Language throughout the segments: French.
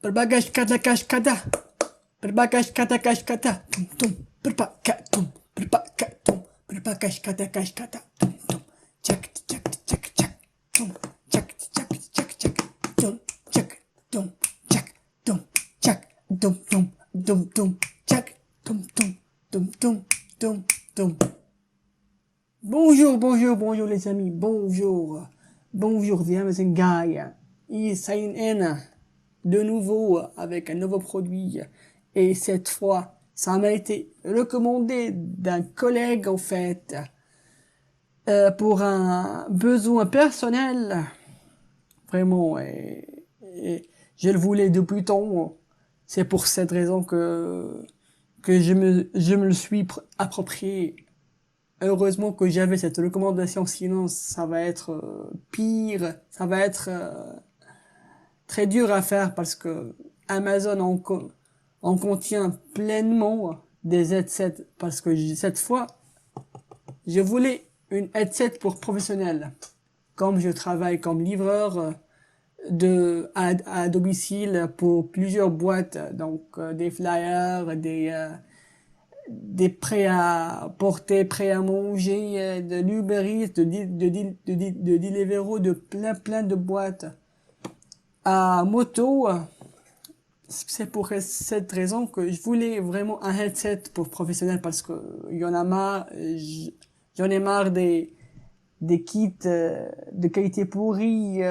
Berbagai kata kata. Berbagai kata kata. Tum tum. Berbagai tum. Berbagai tum. Berbagai kata kata. Tum tum. Cak cak cak cak. Tum. Cak cak cak cak. Tum cak. Tum cak. Tum cak. Tum tum. Tum tum. Cak. Tum tum. Tum tum. Tum tum. Bonjour, bonjour, bonjour les amis. Bonjour. Bonjour, the Amazing Guy. Il s'agit de nouveau avec un nouveau produit. Et cette fois, ça m'a été recommandé d'un collègue, en fait, pour un besoin personnel. Vraiment, et je le voulais depuis longtemps. C'est pour cette raison que je me le suis approprié. Heureusement que j'avais cette recommandation, sinon ça va être pire, ça va être très dur à faire parce que Amazon en contient pleinement des headsets, parce que cette fois, je voulais une headset pour professionnels. Comme je travaille comme livreur à domicile pour plusieurs boîtes, donc des flyers, des prêts à porter, prêts à manger, de l'Uber Eats, de Deliveroo, de plein de boîtes à moto. C'est pour cette raison que je voulais vraiment un headset pour professionnel, parce que j'en ai marre des kits de qualité pourrie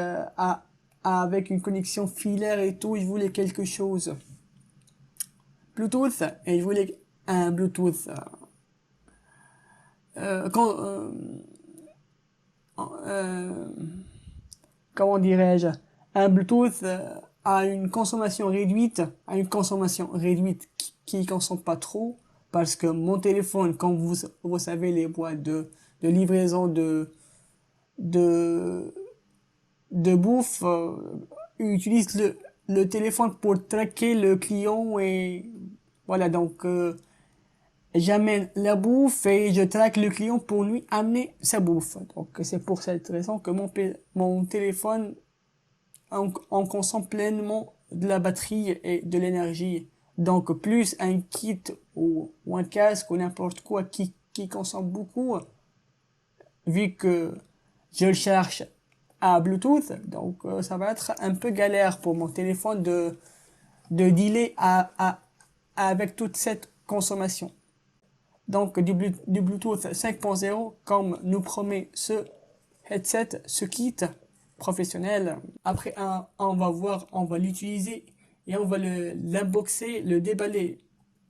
avec une connexion filaire et tout. Je voulais quelque chose Bluetooth, et je voulais un Bluetooth comment dirais-je, un Bluetooth à une consommation réduite, qui consomme pas trop, parce que mon téléphone, comme vous savez, les boîtes de livraison de bouffe utilisent le téléphone pour traquer le client, et voilà, donc j'amène la bouffe et je traque le client pour lui amener sa bouffe. Donc c'est pour cette raison que mon téléphone en consomme pleinement de la batterie et de l'énergie. Donc plus un kit ou un casque ou n'importe quoi qui consomme beaucoup, vu que je le cherche à Bluetooth, donc ça va être un peu galère pour mon téléphone de dealer avec toute cette consommation. Donc du Bluetooth 5.0, comme nous promet ce headset, ce kit professionnel. Après on va l'utiliser et on va l'unboxer, le déballer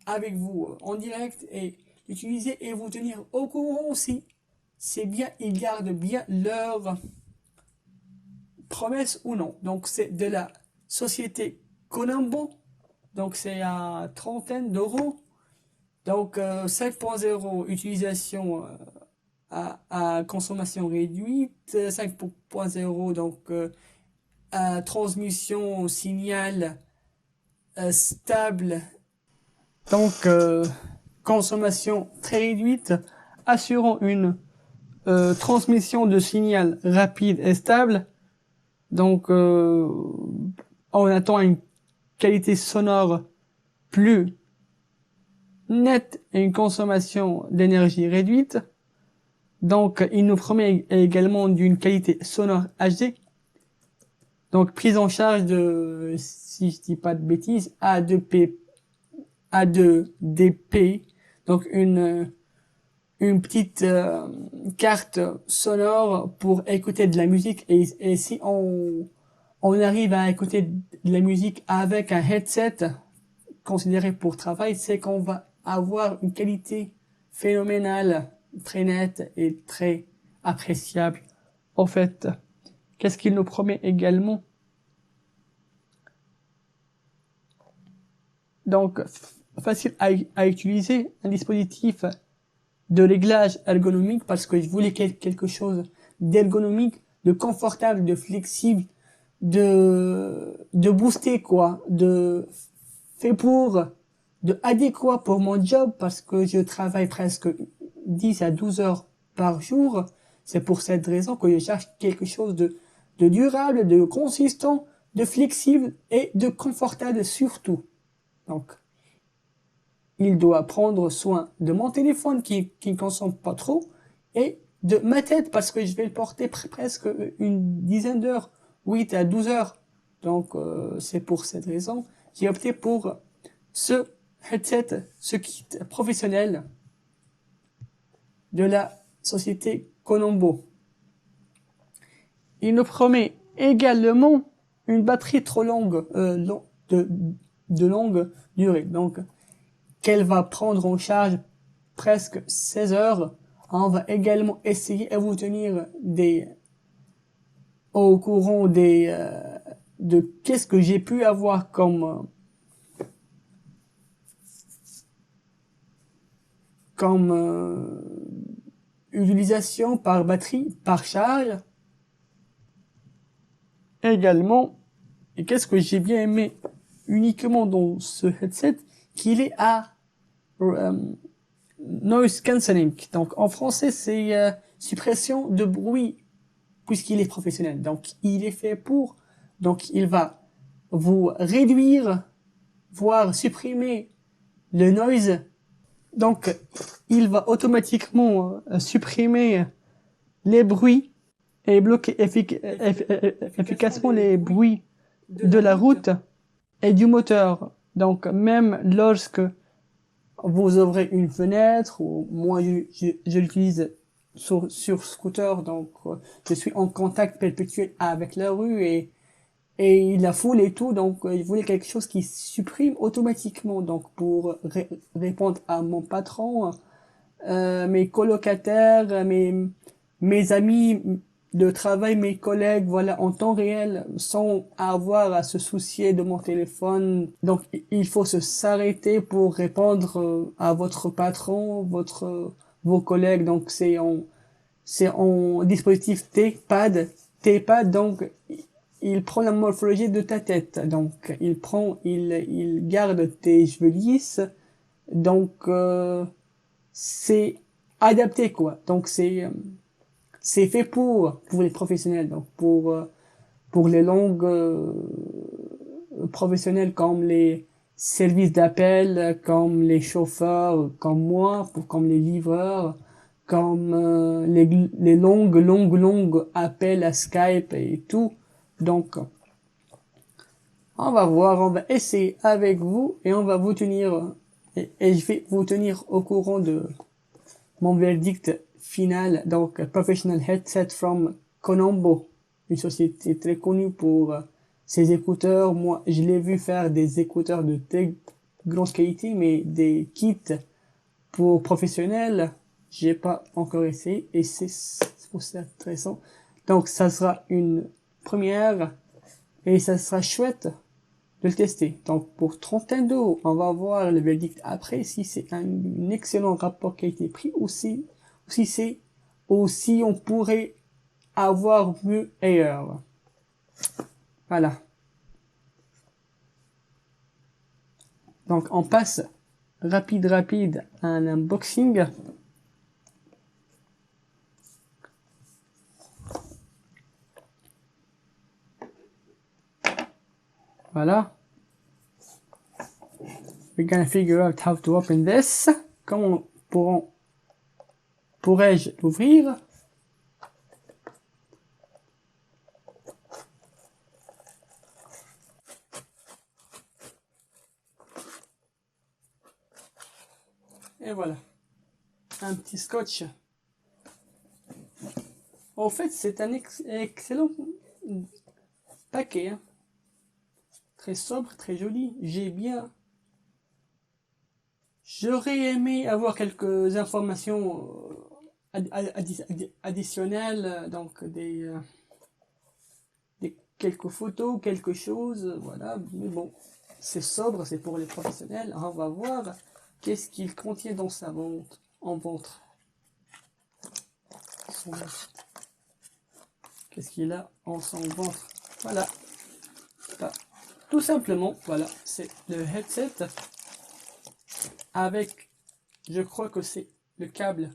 avec vous en direct, et l'utiliser et vous tenir au courant aussi. C'est bien, ils gardent bien leur promesse ou non. Donc c'est de la société Conambo, donc c'est à trentaine d'euros. Donc 5.0 utilisation à consommation réduite, 5.0 donc transmission signal stable, donc consommation très réduite, assurant une transmission de signal rapide et stable. Donc on attend une qualité sonore plus nette et une consommation d'énergie réduite. Donc il nous promet également d'une qualité sonore HD. Donc prise en charge de, si je dis pas de bêtises, A2DP, donc une petite carte sonore pour écouter de la musique, et si on arrive à écouter de la musique avec un headset considéré pour travail, c'est qu'on va avoir une qualité phénoménale, très nette et très appréciable. En fait, qu'est-ce qu'il nous promet également? Donc, facile à utiliser, un dispositif de réglage ergonomique, parce que je voulais quelque chose d'ergonomique, de confortable, de flexible, de boosté, quoi, de adéquat pour mon job, parce que je travaille presque 10 à 12 heures par jour. C'est pour cette raison que je cherche quelque chose de durable, de consistant, de flexible et de confortable surtout. Donc, il doit prendre soin de mon téléphone qui ne consomme pas trop et de ma tête parce que je vais le porter presque une dizaine d'heures, 8 à 12 heures. Donc, c'est pour cette raison, j'ai opté pour ce headset, ce kit professionnel de la société Colombo. Il nous promet également une batterie trop longue, de longue durée, donc qu'elle va prendre en charge presque 16 heures. On va également essayer à vous tenir au courant de qu'est-ce que j'ai pu avoir comme utilisation par batterie, par charge. Également, et qu'est-ce que j'ai bien aimé uniquement dans ce headset, qu'il est à noise cancelling. Donc en français, c'est suppression de bruit puisqu'il est professionnel. Donc il est fait pour, donc il va vous réduire, voire supprimer le noise. Donc il va automatiquement supprimer les bruits et bloquer efficacement les bruits de la route et du moteur. Donc même lorsque vous ouvrez une fenêtre, ou moi je l'utilise sur scooter, donc je suis en contact perpétuel avec la rue et la foule et tout, donc il voulait quelque chose qui supprime automatiquement, donc pour répondre à mon patron, mes colocataires, mes amis de travail, mes collègues, voilà, en temps réel, sans avoir à se soucier de mon téléphone. Donc, il faut s'arrêter pour répondre à votre patron, vos collègues. Donc, c'est en dispositif T-Pad, donc, il prend la morphologie de ta tête. Donc, il garde tes cheveux lisses. Donc, c'est adapté, quoi. Donc, c'est fait pour les professionnels, donc pour les langues professionnelles comme les services d'appel, comme les chauffeurs, comme moi, comme les livreurs, comme les longues appels à Skype et tout. Donc, on va voir, on va essayer avec vous et on va vous tenir et je vais vous tenir au courant de mon verdict final. Donc, Professional Headset from Colombo, une société très connue pour ses écouteurs. Moi, je l'ai vu faire des écouteurs de très grosse qualité, mais des kits pour professionnels, j'ai pas encore essayé et c'est aussi intéressant. Donc, ça sera une première et ça sera chouette de le tester. Donc, pour trentaine d'euros, on va voir le verdict après si c'est un excellent rapport qualité-prix ou si on pourrait avoir mieux ailleurs. Voilà. Donc, on passe rapide à un unboxing. Voilà. We're gonna figure out how to open this. Comment pourrais-je l'ouvrir? Et voilà. Un petit scotch. En fait, c'est un excellent paquet. Hein. Très sobre, très joli. J'aurais aimé avoir quelques informations additionnelles, donc quelques photos, quelque chose, voilà. Mais bon, c'est sobre, c'est pour les professionnels. On va voir qu'est-ce qu'il contient dans sa vente, en ventre. Qu'est-ce qu'il a en son ventre? Voilà. Tout simplement, voilà, c'est le headset avec, je crois que c'est le câble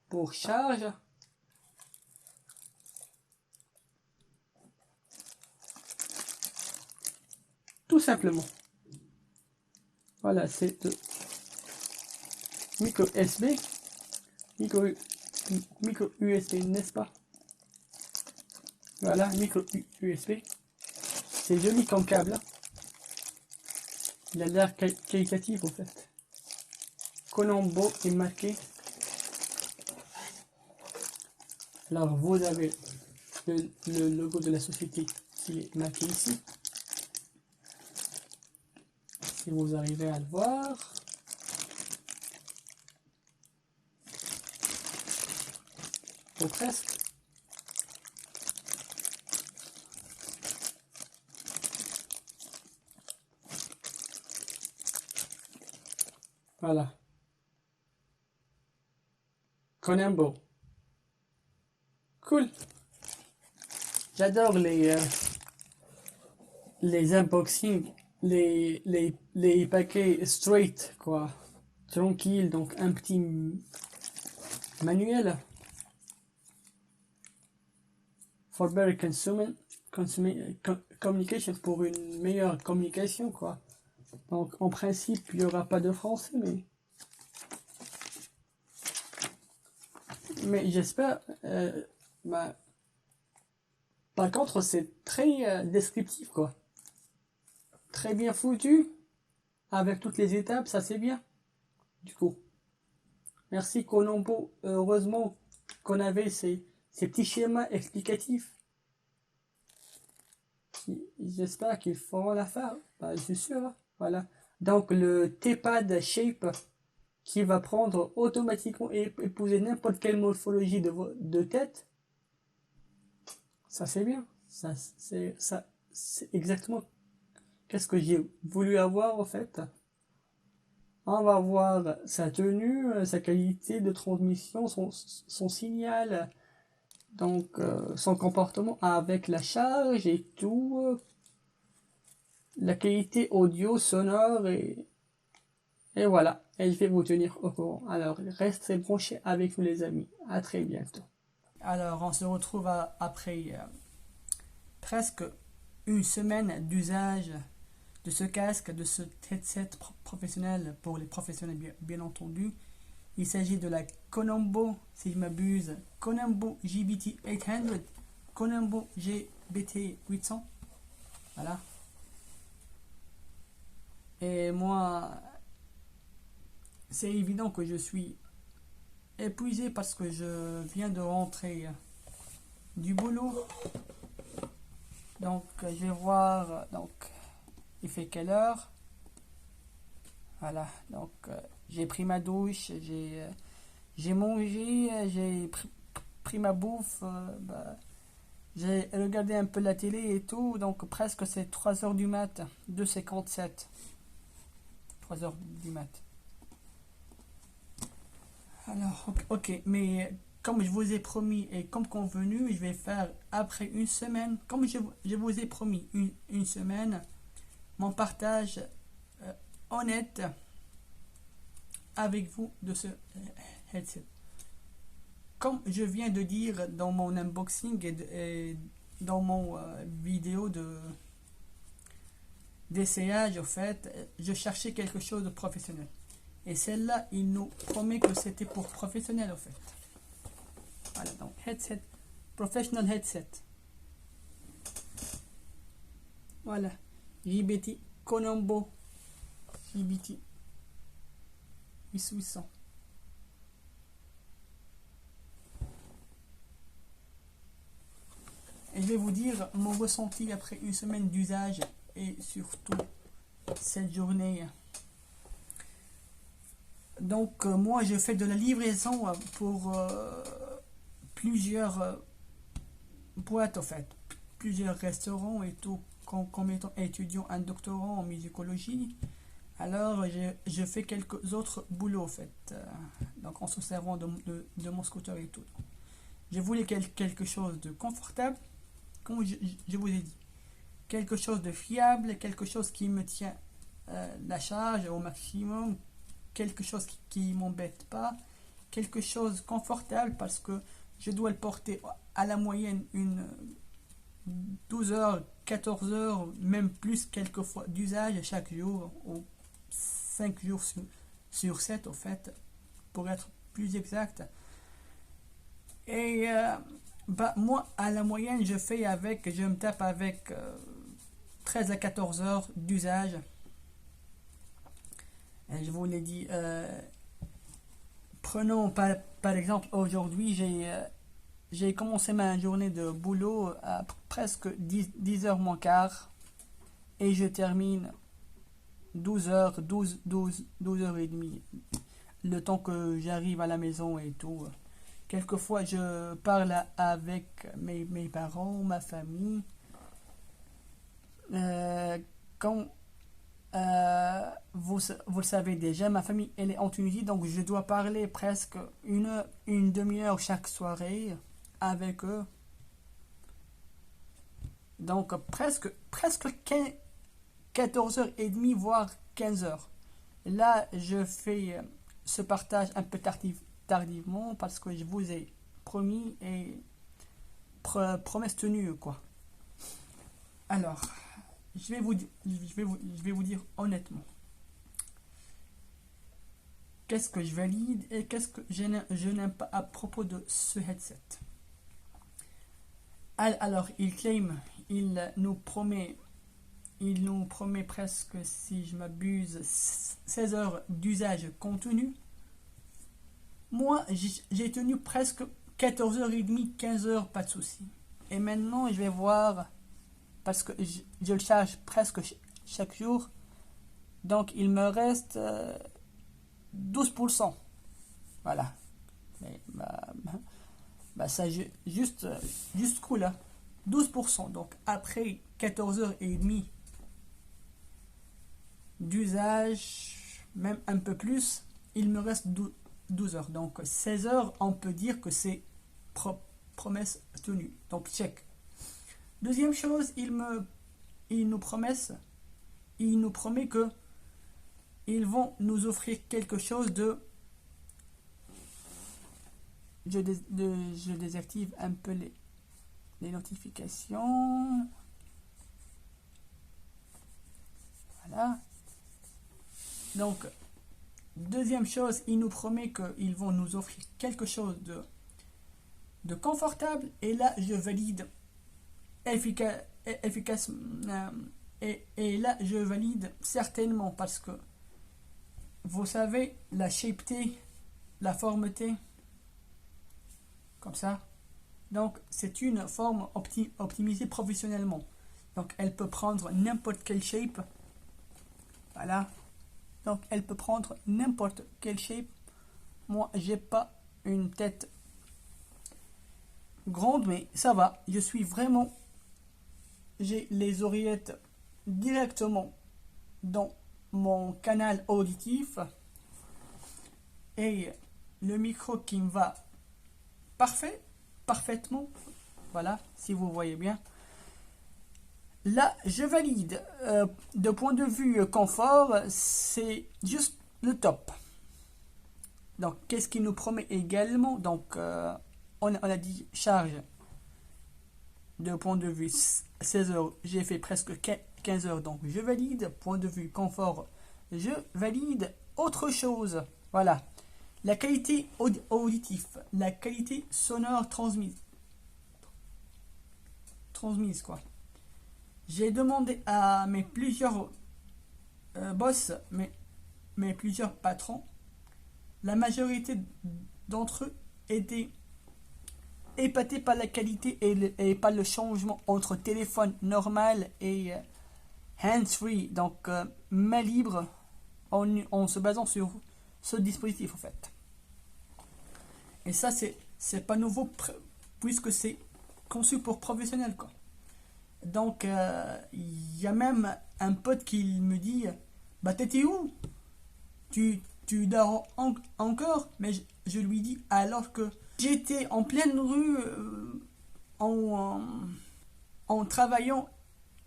pour charge. tout simplement. Voilà, c'est de micro USB, micro USB, n'est-ce pas? Voilà, micro USB. C'est joli comme câble, hein. Il a l'air qualitatif en fait. Colombo est marqué. Alors vous avez le logo de la société qui est marqué ici. Si vous arrivez à le voir. Ou presque. Voilà. Colombo. Cool. J'adore les unboxings, les paquets straight, quoi. Tranquille, donc un petit manuel. For better communication, pour une meilleure communication, quoi. Donc en principe, il n'y aura pas de français, mais j'espère. Bah, par contre, c'est très descriptif, quoi. Très bien foutu, avec toutes les étapes, ça c'est bien. Du coup, merci Colombo. Heureusement qu'on avait ces petits schémas explicatifs. J'espère qu'ils feront l'affaire. Bah, je suis sûr, hein. Voilà. Donc le T-pad Shape qui va prendre automatiquement et épouser n'importe quelle morphologie de tête. Ça c'est bien. Ça c'est exactement qu'est-ce que j'ai voulu avoir en fait. On va voir sa tenue, sa qualité de transmission, son signal, donc son comportement avec la charge et tout, la qualité audio, sonore et voilà. Et je vais vous tenir au courant. Alors restez branchés avec nous les amis. À très bientôt. Alors on se retrouve après presque une semaine d'usage de ce casque, de ce headset professionnel pour les professionnels bien entendu. Il s'agit de la Colombo, si je m'abuse, Colombo GBT 800, Colombo GBT 800. Voilà. Et moi, c'est évident que je suis épuisé parce que je viens de rentrer du boulot. Donc, je vais voir. Donc, il fait quelle heure? Voilà. Donc, j'ai pris ma douche, j'ai mangé, j'ai pris ma bouffe. J'ai regardé un peu la télé et tout, donc presque c'est 3h du mat, 2h57. 3h du mat. Alors, ok, mais comme je vous ai promis et comme convenu, je vais faire après une semaine, comme je vous ai promis une semaine, mon partage honnête avec vous de ce headset. Comme je viens de dire dans mon unboxing et dans mon vidéo d'essayage, au fait, je cherchais quelque chose de professionnel. Et celle-là, il nous promet que c'était pour professionnel, au fait. Voilà, donc headset, professional headset. Voilà, JBT Colombo, JBT 800. Et je vais vous dire mon ressenti après une semaine d'usage et surtout cette journée. Donc moi je fais de la livraison pour plusieurs boîtes en fait, plusieurs restaurants et tout, comme étant étudiant un doctorat en musicologie. Alors je fais quelques autres boulots en fait, donc en se servant de mon scooter et tout. Je voulais quelque chose de confortable, comme je vous ai dit, quelque chose de fiable, quelque chose qui me tient la charge au maximum, quelque chose qui m'embête pas, quelque chose confortable parce que je dois le porter à la moyenne 12 heures, 14 heures, même plus quelquefois d'usage chaque jour, ou 5 jours sur 7 au fait, pour être plus exact. Et moi, à la moyenne, je me tape avec 13 à 14 heures d'usage. Et je vous l'ai dit, prenons par exemple, aujourd'hui, j'ai commencé ma journée de boulot à presque 10 heures moins quart et je termine 12 heures, 12 heures et demie. Le temps que j'arrive à la maison et tout. Quelquefois, je parle avec mes parents, ma famille. Quand vous le savez déjà, ma famille elle est en Tunisie, donc je dois parler presque une demi-heure chaque soirée avec eux. Donc presque 14h30, voire 15 heures. Là, je fais ce partage un peu tardivement parce que je vous ai promis et promesse tenue quoi. Alors, je vais vous dire honnêtement. Qu'est-ce que je valide et qu'est-ce que je n'aime pas à propos de ce headset. Alors, il nous promet presque, si je m'abuse, 16 heures d'usage contenu. Moi, j'ai tenu presque 14h30, 15 heures, pas de souci. Et maintenant, je vais voir, parce que je le charge presque chaque jour. Donc, il me reste 12%. Voilà. Mais, ça, juste cool, hein. 12%. Donc, après 14h30 d'usage, même un peu plus, il me reste 12 heures. Donc, 16 heures, on peut dire que c'est promesse tenue. Donc, check. Deuxième chose, il nous promet que ils vont nous offrir quelque chose de... Je désactive un peu les notifications. Voilà. Donc, deuxième chose, il nous promet qu'ils vont nous offrir quelque chose de confortable. Et là, je valide efficace. Et là, je valide certainement parce que vous savez, la shapeté, la formeté, comme ça. Donc, c'est une forme optimisée professionnellement. Donc, elle peut prendre n'importe quelle shape. Voilà. Donc, elle peut prendre n'importe quelle shape. Moi, j'ai pas une tête grande, mais ça va. J'ai les oreillettes directement dans mon canal auditif et le micro qui me va parfaitement. Voilà, si vous voyez bien. Là, je valide. De point de vue confort, c'est juste le top. Donc, qu'est-ce qu'il nous promet également? Donc, on a dit charge. De point de vue 16 heures, j'ai fait presque 15 heures, donc je valide. Point de vue confort, je valide. Autre chose, voilà. La qualité auditive, la qualité sonore transmise quoi. J'ai demandé à mes plusieurs boss, mes plusieurs patrons, la majorité d'entre eux étaient épatés par la qualité et par le changement entre téléphone normal et hands-free, donc main libre, en se basant sur ce dispositif en fait. Et ça, c'est pas nouveau puisque c'est conçu pour professionnels quoi. Donc, il y a même un pote qui me dit bah, t'étais où? Tu dors encore? Mais je lui dis alors que j'étais en pleine rue en travaillant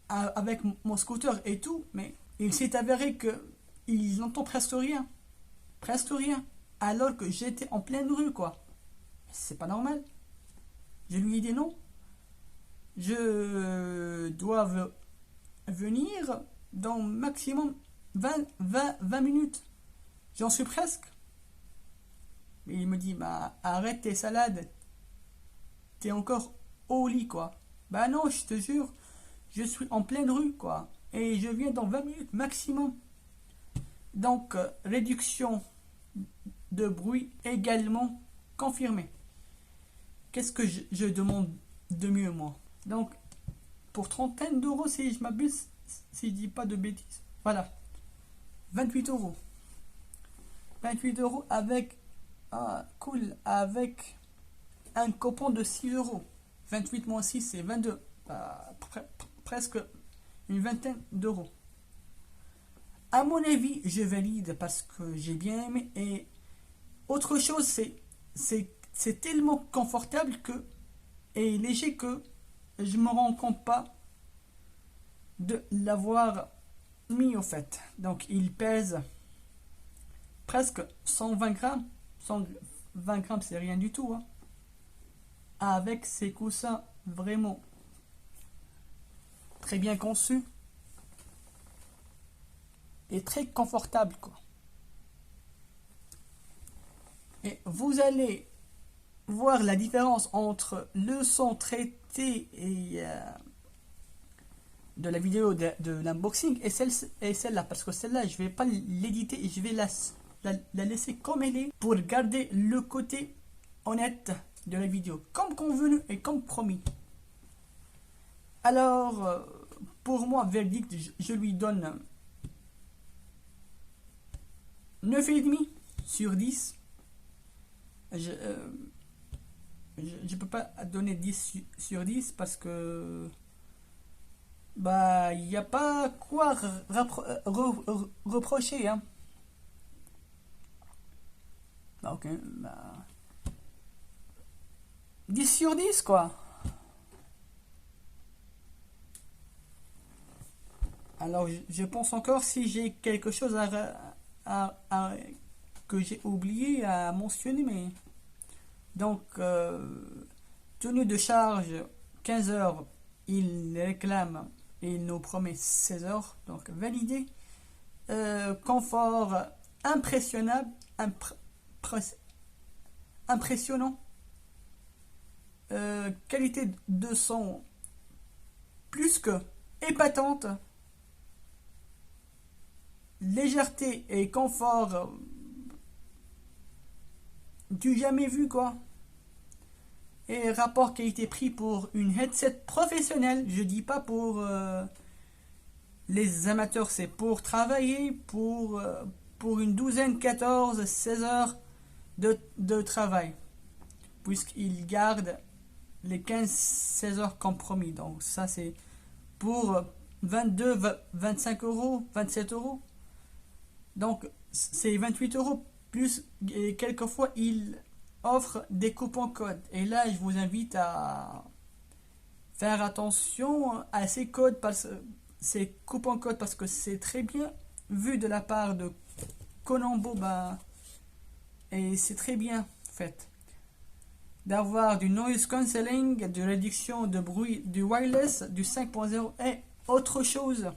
avec mon scooter et tout, mais il s'est avéré qu'il n'entend presque rien. Presque rien. Alors que j'étais en pleine rue, quoi. C'est pas normal. Je lui ai dit non. je dois venir dans maximum 20 minutes. J'en suis presque. Et il me dit, bah arrête tes salades. T'es encore au lit, quoi. Bah non, je te jure, je suis en pleine rue, quoi. Et je viens dans 20 minutes maximum. Donc, réduction de bruit également confirmée. Qu'est-ce que je demande de mieux, moi? Donc, pour trentaine d'euros, si je m'abuse, si je dis pas de bêtises. Voilà. 28 euros. 28 euros avec... Ah, cool. Avec un coupon de 6 euros. 28 moins 6, c'est 22. Presque une vingtaine d'euros. À mon avis, je valide parce que j'ai bien aimé. Et autre chose, c'est tellement confortable et léger que je me rends compte pas de l'avoir mis au fait. Donc il pèse presque 120 grammes. 120 grammes, c'est rien du tout. Hein. Avec ces coussins vraiment très bien conçus et très confortable, quoi. Et vous allez voir la différence entre le son traité et de la vidéo de l'unboxing et celle-là, parce que celle-là je vais pas l'éditer et je vais la laisser comme elle est pour garder le côté honnête de la vidéo, comme convenu et comme promis. Alors pour moi, verdict, je lui donne 9,5 sur 10. Je peux pas donner 10 sur 10 parce que bah il n'y a pas quoi reprocher, hein. Bah, ok, bah 10 sur 10, quoi. Alors je pense encore si j'ai quelque chose que j'ai oublié à mentionner, mais donc tenue de charge 15 heures, il réclame et il nous promet 16 heures, donc validé. Confort impressionnable, impressionnant. Qualité de son plus que épatante. Légèreté et confort du jamais vu, quoi. Et rapport qualité-prix pour une headset professionnelle, je dis pas pour les amateurs, c'est pour travailler, pour une douzaine, 14, 16 heures de travail, puisqu'il garde les 15-16 heures compromis. Donc ça c'est pour 22, 25 euros, 27 euros. Donc c'est 28 euros plus, et quelquefois il offre des coupons codes. Et là je vous invite à faire attention à ces codes, ces coupons codes, parce que c'est très bien vu de la part de Colombo, et c'est très bien fait d'avoir du noise cancelling, de réduction de bruit, du wireless, du 5.0 et autre chose.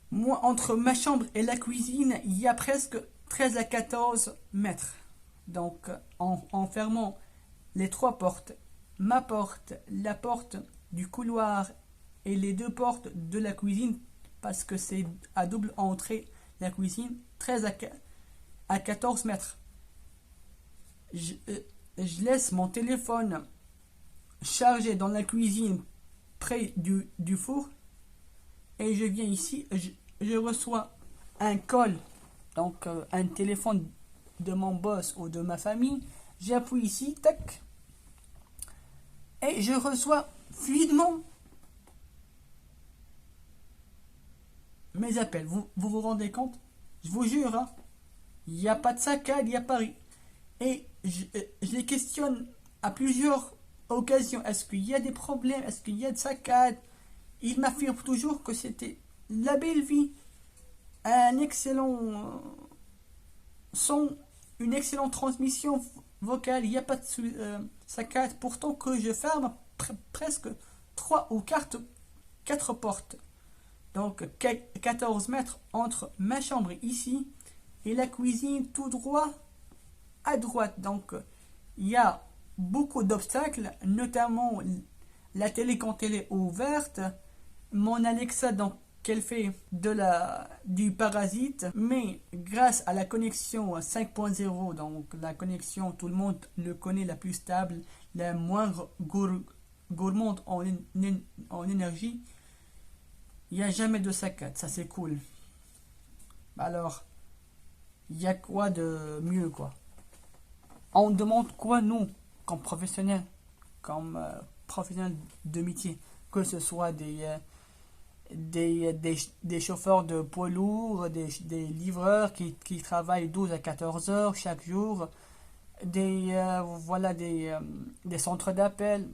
Moi, entre ma chambre et la cuisine, il y a presque 13 à 14 mètres. Donc, en fermant les trois portes, ma porte, la porte du couloir et les deux portes de la cuisine, parce que c'est à double entrée la cuisine, 13 à 14 mètres. Je laisse mon téléphone chargé dans la cuisine près du four et je viens ici, je reçois un call, donc un téléphone de mon boss ou de ma famille, j'appuie ici, tac, et je reçois fluidement mes appels. Vous rendez compte? Je vous jure, hein, il n'y a pas de saccade, il n'y a pas rien. Et je les questionne à plusieurs occasions. Est-ce qu'il y a des problèmes? Est-ce qu'il y a de saccades? Il m'affirme toujours que c'était la belle vie, un excellent son, une excellente transmission vocale. Il n'y a pas de saccade. Pourtant que je ferme presque 3 ou 4 portes. Donc 14 mètres entre ma chambre ici et la cuisine tout droit à droite. Donc il y a beaucoup d'obstacles, notamment la télé quand elle est ouverte, mon Alexa donc qu'elle fait du parasite, mais grâce à la connexion 5.0, donc la connexion, tout le monde le connaît, la plus stable, la moins gourmande en énergie, il n'y a jamais de saccade, ça c'est cool. Alors, il y a quoi de mieux, quoi? On demande quoi, nous, comme professionnels de métier, que ce soit des chauffeurs de poids lourds, des livreurs qui travaillent 12 à 14 heures chaque jour, des centres d'appel.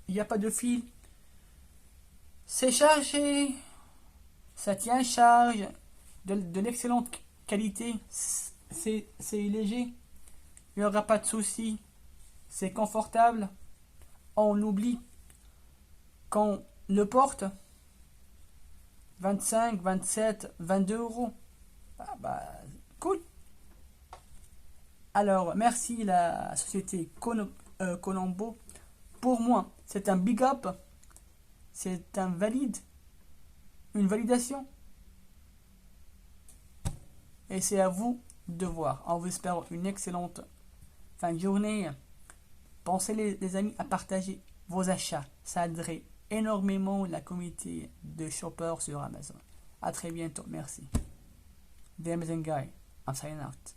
Il n'y a pas de fil. C'est chargé, ça tient charge, de l'excellente qualité, c'est léger, il n'y aura pas de souci, c'est confortable. On oublie qu'on le porte 25, 27, 22 euros. Cool. Alors, merci la société Colombo. Pour moi, c'est un big up, c'est une validation. Et c'est à vous de voir. On vous espère une excellente fin de journée. Pensez les amis à partager vos achats. Ça aiderait énormément la communauté de shoppers sur Amazon. À très bientôt. Merci. The Amazing Guy. I'm signing out.